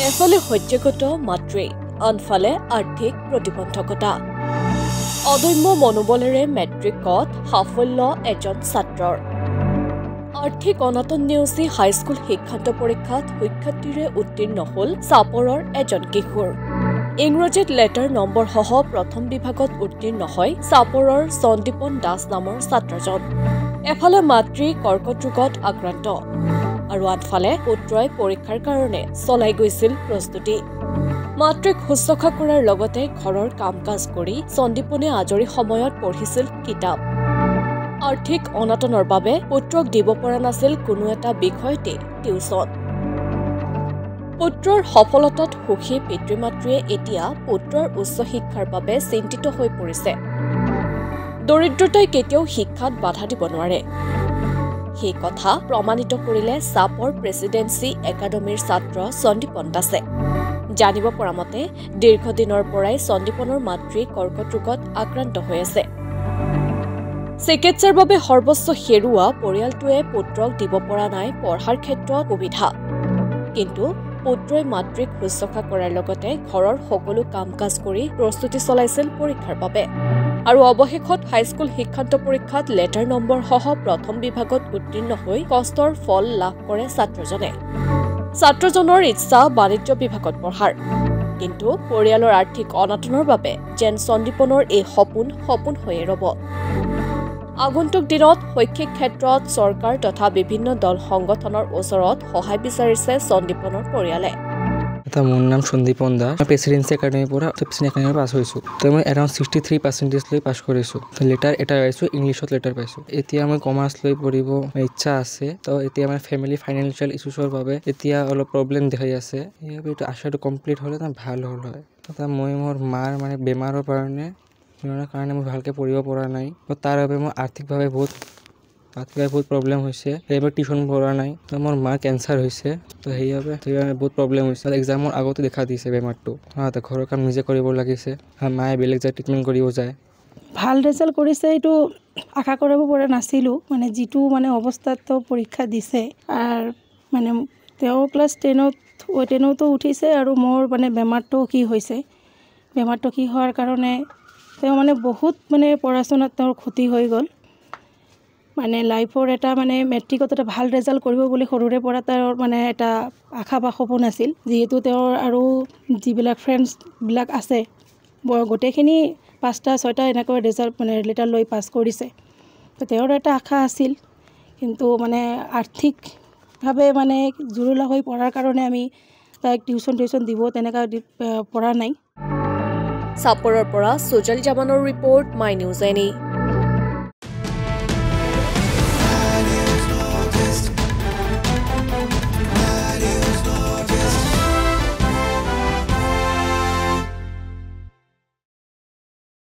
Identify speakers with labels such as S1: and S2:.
S1: এফালে সহ্যগত মাতৃ আনফালে আৰ্থিক প্ৰতিবন্ধকতা অদম্য মনোবলেৰে মেট্ৰিকত সাফল্য এজন ছাত্ৰৰ আৰ্থিক অনাটন নেওচি হাইস্কুল শিক্ষান্ত পৰীক্ষাত সুখ্যাতিৰে উত্তীৰ্ণ হল চাপৰৰ এজন কিশোৰ ইংৰাজীত লেটাৰ নম্বৰ সহ প্ৰথম বিভাগত উত্তীৰ্ণ হয় চাপৰৰ সন্দীপন দাস নামৰ ছাত্ৰজন এফালে মাতৃ কৰ্কট ৰোগত আক্ৰান্ত আৰু আনফালে পুত্ৰই পৰীক্ষাৰ কাৰণে চলাই গৈছিল প্ৰস্তুতি মাতৃক শুশ্ৰূষা কৰাৰ লগতে ঘৰৰ কাম-কাজ কৰি সন্দীপনে আজৰি সময়ত পঢ়িছিল কিতাপ আৰ্থিক অনাটনৰ বাবে পুত্ৰক দিব পৰা নাছিল কোনো এটা বিষয়তে টিউচন পুত্ৰৰ সফলতাত সুখী পিতৃ-মাতৃয়ে এতিয়া পুত্ৰৰ উচ্চ শিক্ষাৰ বাবে চিন্তিত হৈ পৰিছে দৰিদ্ৰতাই কেতিয়াও শিক্ষাত বাধা দিব নোৱাৰে সেই কথা প্ৰমাণিত কৰিলে চাপৰ প্ৰেছিডেন্সি একাডেমীৰ ছাত্ৰ সন্দীপন দাসে জানিব পৰা মতে দীৰ্ঘদিনৰ পৰাই সন্দীপনৰ মাতৃ কৰ্কট ৰোগত আক্ৰান্ত হৈ আছে চিকিৎসাৰ বাবে সৰ্বোচ্চ হেৰুৱা পৰিয়ালটোৱে পুত্ৰক দিব পৰা নাই পঢ়াৰ ক্ষেত্ৰত সুবিধা কিন্তু পুত্ৰই মাতৃক শুশ্ৰূষা কৰাৰ লগতে ঘৰৰ সকলো কাম-কাজ কৰি প্ৰস্তুতি চলাইছিল পৰীক্ষাৰ বাবে আৰু অৱশেষত হাইস্কুল শিক্ষান্ত পৰীক্ষাত লেটাৰ নম্বৰ সহ প্ৰথম বিভাগত উত্তীৰ্ণ হৈ কষ্টৰ ফল লাভ কৰে ছাত্ৰজনৰ ইচ্ছা বাণিজ্য বিভাগত পঢ়াৰ কিন্তু পৰিয়ালৰ আৰ্থিক অনাটনৰ বাবে যেন সন্দীপনৰ এই সপোন হৈয়ে ৰব আগন্তুক দিনত শৈক্ষিক ক্ষেত্ৰত চৰকাৰ তথা বিভিন্ন দল সংগঠনৰ ওচৰত সহায় বিচাৰিছে সন্দীপনৰ পৰিয়ালে
S2: মোৰ নাম সন্দীপন দাস প্ৰেছিডেন্সি একাডেমীৰ পৰা পাছ হৈছোঁ তো মই এৰাউণ্ড 63% লৈ পাছ কৰিছোঁ লেটাৰ এটা পাইছোঁ ইংলিছত লেটাৰ পাইছোঁ এতিয়া মই কমাৰ্চ লৈ পঢ়িব ইচ্ছা আছে তো এতিয়া মানে ফেমিলি ফাইনেন্সিয়েল ইছ্যুছৰ বাবে এতিয়া অলপ প্ৰব্লেম দেখাই আছে এইটো আশাটো কমপ্লিট হ'লে ভাল হ'ল হয় তো মই মোৰ মাৰ মানে বেমাৰৰ কাৰণে মই ভালকৈ পঢ়িব পৰা নাই তাৰ বাবে মই আৰ্থিকভাৱে বহুত প্ৰব্লেম হৈছে সেইবাবে টিউশ্যন পঢ়া নাই তো মোৰ মাৰ কেঞ্চাৰ হৈছে তো সেইবাবে বহুত প্ৰব্লেম হৈছে এক্সামৰ আগতে দেখা দিছে বেমাৰটো ঘৰৰ কাম নিজে কৰিব লাগিছে মায়ে বেলেগ যায় ট্ৰিটমেণ্ট কৰিব যায়
S3: ভাল ৰিজাল্ট কৰিছে এইটো আশা কৰিব পৰা নাছিলোঁ মানে যিটো মানে অৱস্থাত পৰীক্ষা দিছে আৰু মানে তেওঁ ক্লাছ 10তো উঠিছে আৰু মোৰ মানে বেমাৰটো কি হোৱাৰ কাৰণে তেওঁ মানে বহুত মানে পঢ়া শুনাত তেওঁৰ ক্ষতি হৈ গ'ল মানে লাইফৰ এটা মানে মেট্ৰিকত এটা ভাল ৰিজাল্ট কৰিব বুলি সৰুৰে পৰা তেওঁৰ মানে এটা আশা বা সপোন আছিল যিহেতু তেওঁৰ আৰু যিবিলাক ফ্ৰেণ্ডছবিলাক আছে গোটেইখিনি 5টা 6টা এনেকৈ ৰিজাল্ট মানে লেটাৰ লৈ পাছ কৰিছে তো তেওঁৰ এটা আশা আছিল কিন্তু মানে আৰ্থিকভাৱে মানে জুৰুলা হৈ পঢ়াৰ কাৰণে আমি তাইক টিউশ্যন দিব তেনেকৈ পৰা নাই
S1: চাপৰৰ পৰা সুজল জামানৰ ৰিপৰ্ট মাই নিউজ এনি